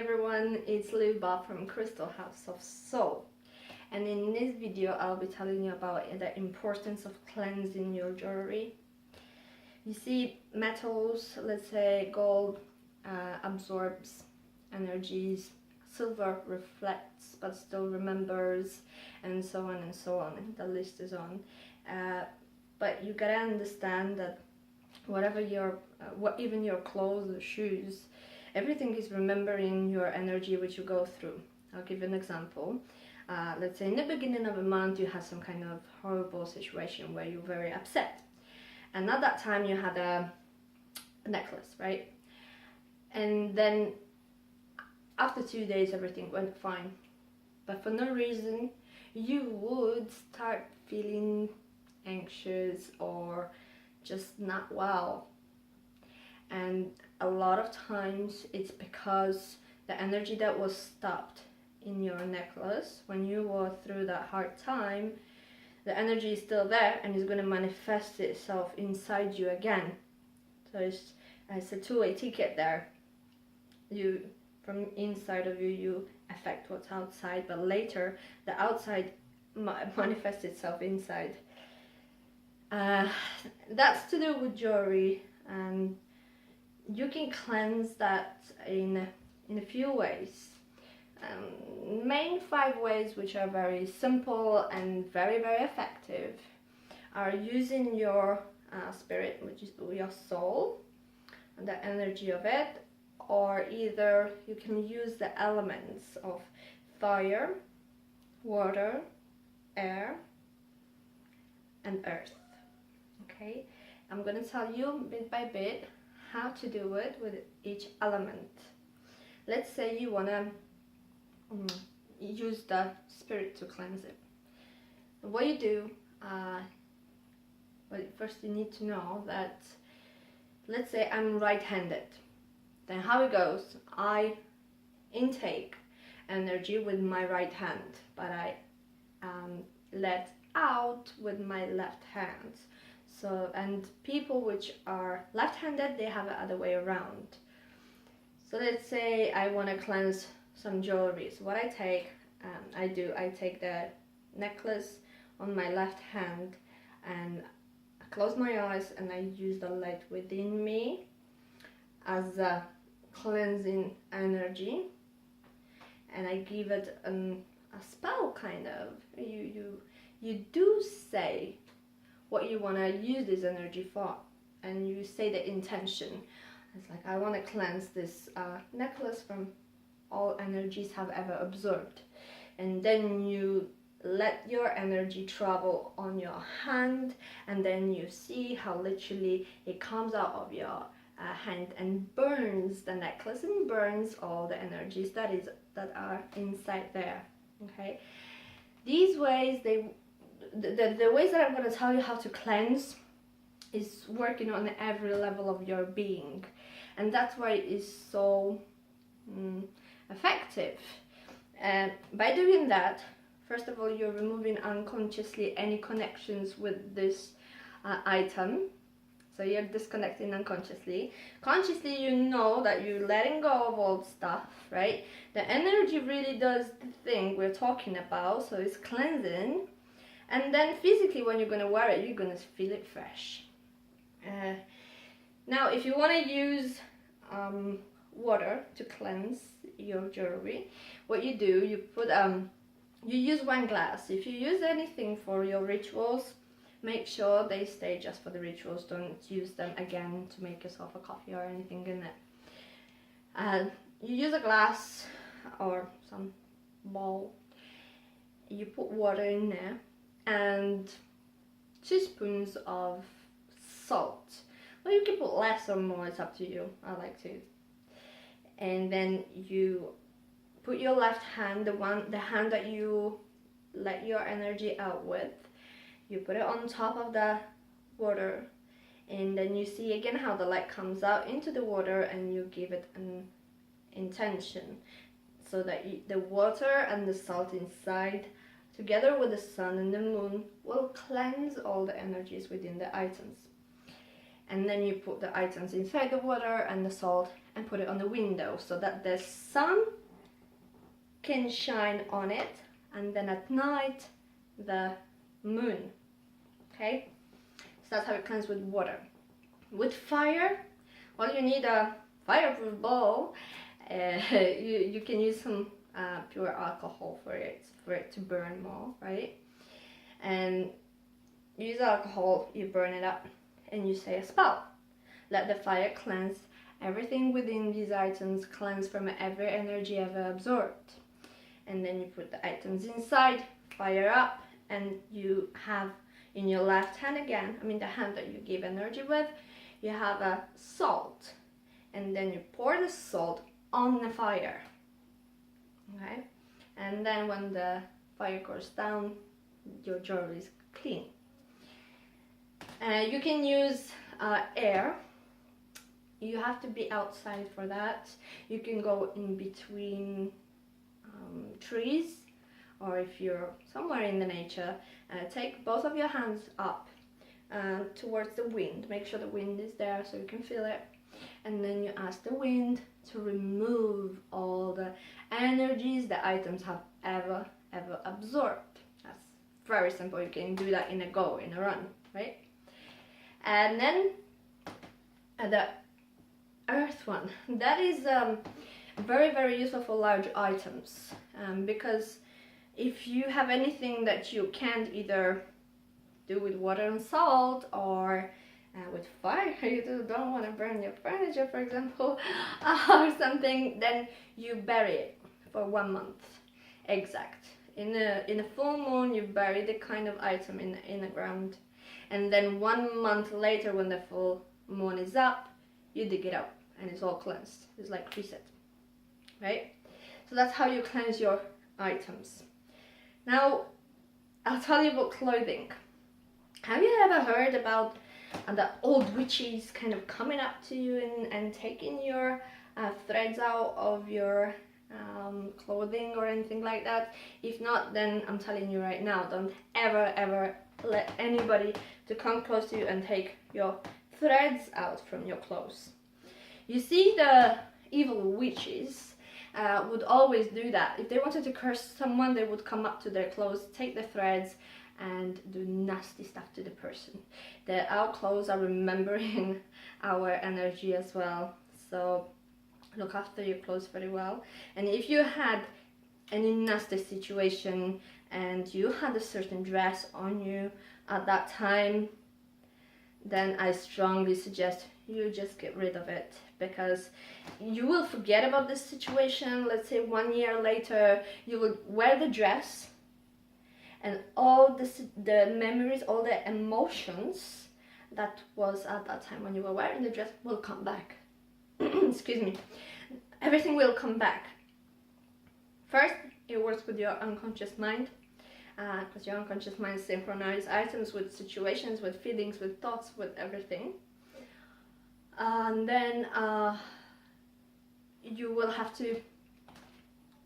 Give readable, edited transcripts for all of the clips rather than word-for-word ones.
everyone, it's Luba from Crystal House of Soul, and in this video I'll be telling you about the importance of cleansing your jewelry. You see, metals, let's say gold, absorbs energies, silver reflects but still remembers, and so on and so on. The list is on. But you gotta understand that whatever even your clothes or shoes, everything is remembering your energy which you go through. I'll give you an example. Let's say in the beginning of a month you had some kind of horrible situation where you're very upset, and at that time you had a necklace, right? And then after 2 days everything went fine, but for no reason you would start feeling anxious or just not well. And a lot of times it's because the energy that was stopped in your necklace when you were through that hard time, the energy is still there and is going to manifest itself inside you again. So it's a two-way ticket there. You, from inside of you, you affect what's outside, but later the outside manifests itself inside. That's to do with jewelry, and you can cleanse that in a few ways. Main 5 ways, which are very simple and very effective, are using your spirit, which is your soul, and the energy of it, or either you can use the elements of fire, water, air, and earth. Okay, I'm going to tell you bit by bit how to do it with each element. Let's say you want to use the spirit to cleanse it. What you do, well, first you need to know that, let's say I'm right-handed. Then how it goes, I intake energy with my right hand, but I let out with my left hand. So, and people which are left-handed, they have it other way around. So let's say I want to cleanse some jewelry. So what I take, I take the necklace on my left hand and I close my eyes and I use the light within me as a cleansing energy, and I give it a spell kind of. You do say what you want to use this energy for, and you say the intention. It's like, I want to cleanse this necklace from all energies have ever absorbed, and then you let your energy travel on your hand, and then you see how literally it comes out of your hand and burns the necklace and burns all the energies that are inside there. Okay, these ways, the ways that I'm going to tell you how to cleanse is working on every level of your being, and that's why it is so effective. By doing that, first of all, you're removing unconsciously any connections with this item. So you're disconnecting unconsciously. Consciously, you know that you're letting go of old stuff, right? The energy really does the thing we're talking about, so it's cleansing. And then physically, when you're going to wear it, you're going to feel it fresh. Now, if you want to use water to cleanse your jewelry, what you do, you put you use 1 glass. If you use anything for your rituals, make sure they stay just for the rituals. Don't use them again to make yourself a coffee or anything in it. You use a glass or some bowl. You put water in there and 2 spoons of salt. Well, you can put less or more, it's up to you. I like to. And then you put your left hand, the hand that you let your energy out with, you put it on top of the water, and then you see again how the light comes out into the water, and you give it an intention, so that the water and the salt inside, together with the sun and the moon, will cleanse all the energies within the items. And then you put the items inside the water and the salt, and put it on the window so that the sun can shine on it, and then at night the moon. Okay, so that's how you cleanse with water. With fire, well, you need a fireproof bowl. You can use some pure alcohol for it to burn more, right? And use alcohol, you burn it up, and you say a spell. Let the fire cleanse everything within these items, cleanse from every energy ever absorbed. And then you put the items inside, fire up, and you have in your left hand again, I mean the hand that you give energy with, you have a salt. And then you pour the salt on the fire. Okay? And then when the fire goes down, your jewelry is clean. You can use air. You have to be outside for that. You can go in between trees, or if you're somewhere in the nature, take both of your hands up towards the wind. Make sure the wind is there so you can feel it. And then you ask the wind to remove all the energies the items have ever absorbed. That's very simple. You can do that in a run, right? And then the earth one. That is very useful for large items, because if you have anything that you can't either do with water and salt or with fire, you don't want to burn your furniture, for example, or something, then you bury it for 1 month exact. In a full moon, you bury the kind of item in the ground, and then 1 month later, when the full moon is up, you dig it up and it's all cleansed. It's like reset, right? So that's how you cleanse your items. Now I'll tell you about clothing. Have you ever heard about the old witches kind of coming up to you and taking your threads out of your clothing or anything like that? If not, then I'm telling you right now, don't ever let anybody to come close to you and take your threads out from your clothes. You see, the evil witches would always do that. If they wanted to curse someone, they would come up to their clothes, take the threads, and do nasty stuff to the person. Our clothes are remembering our energy as well, so look after your clothes very well. And if you had any nasty situation and you had a certain dress on you at that time, then I strongly suggest you just get rid of it, because you will forget about this situation. Let's say 1 year later, you will wear the dress, and all the memories, all the emotions that was at that time when you were wearing the dress will come back. Excuse me. Everything will come back. First, it works with your unconscious mind, because your unconscious mind synchronizes items with situations, with feelings, with thoughts, with everything. And then you will have to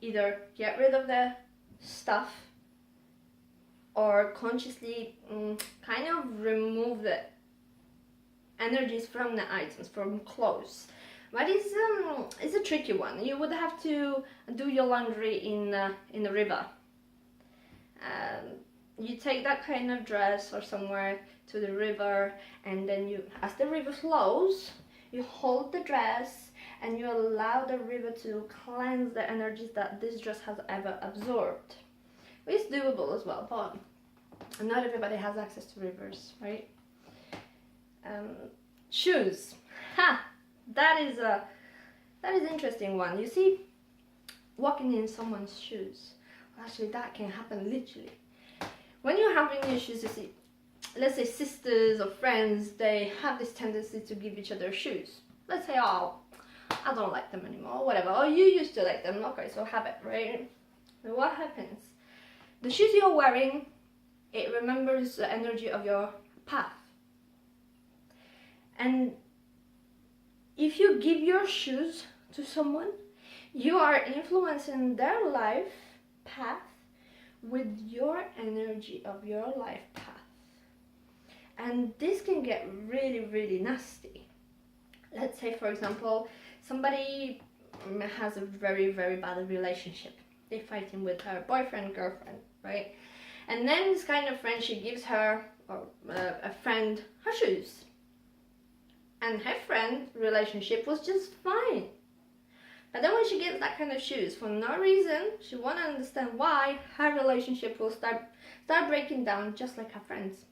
either get rid of the stuff or consciously kind of remove the energies from the items, from clothes. But it's a tricky one. You would have to do your laundry in the river. You take that kind of dress or somewhere to the river, and then you, as the river flows, you hold the dress and you allow the river to cleanse the energies that this dress has ever absorbed. It's doable as well, but not everybody has access to rivers, right? Shoes. That is an interesting one. You see, walking in someone's shoes. Well, actually, that can happen literally. When you're having your shoes, you see, let's say sisters or friends, they have this tendency to give each other shoes. Let's say, oh, I don't like them anymore, whatever. Or you used to like them, okay, so have it, right? And what happens? The shoes you're wearing, it remembers the energy of your path. And if you give your shoes to someone, you are influencing their life path with your energy of your life path. And this can get really nasty. Let's say, for example, somebody has a very, very bad relationship. They're fighting with her boyfriend, girlfriend, right? And then this kind of friend, she gives her, or a friend, her shoes. And her friend relationship was just fine. But then when she gets that kind of shoes for no reason, she won't understand why, her relationship will start breaking down just like her friends.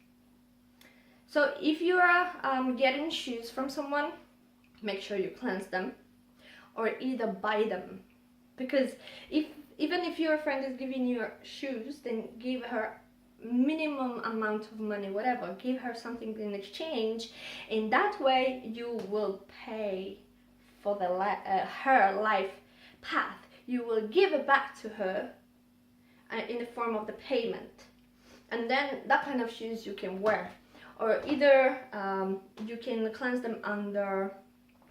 So if you are getting shoes from someone, make sure you cleanse them or either buy them. Because even if your friend is giving you shoes, then give her minimum amount of money, whatever, give her something in exchange. In that way you will pay for the her life path. You will give it back to her in the form of the payment, and then that kind of shoes you can wear. Or either you can cleanse them under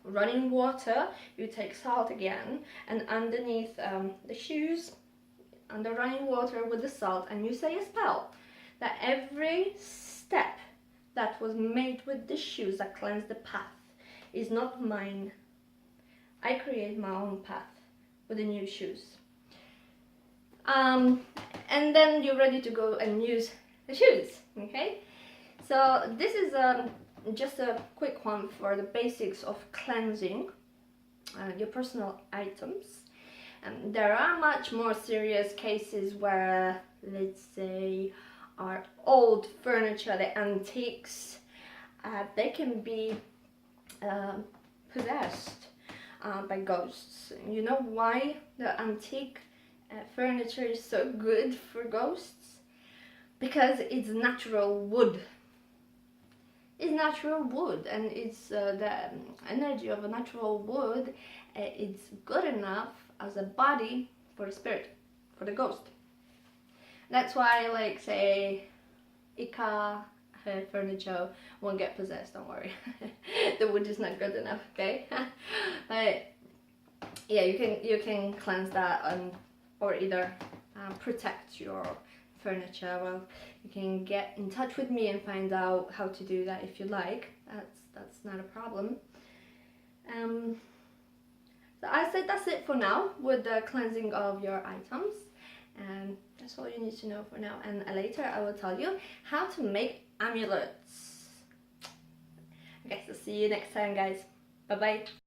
running water. You take salt again, and underneath the shoes, under running water with the salt, and you say a spell that every step that was made with the shoes that cleanse the path is not mine. I create my own path with the new shoes. And then you're ready to go and use the shoes, okay? So this is just a quick one for the basics of cleansing your personal items. There are much more serious cases where, let's say, our old furniture, the antiques, they can be possessed by ghosts. You know why the antique furniture is so good for ghosts? Because it's natural wood. It's natural wood, and it's the energy of a natural wood. It's good enough as a body for the spirit, for the ghost. That's why, like, say, IKEA furniture won't get possessed, don't worry. The wood is not good enough, okay? But yeah, you can cleanse that or either protect your furniture. Well, you can get in touch with me and find out how to do that if you like. That's not a problem. So I said that's it for now with the cleansing of your items, and that's all you need to know for now. And later I will tell you how to make amulets. Okay, so see you next time, guys. Bye bye.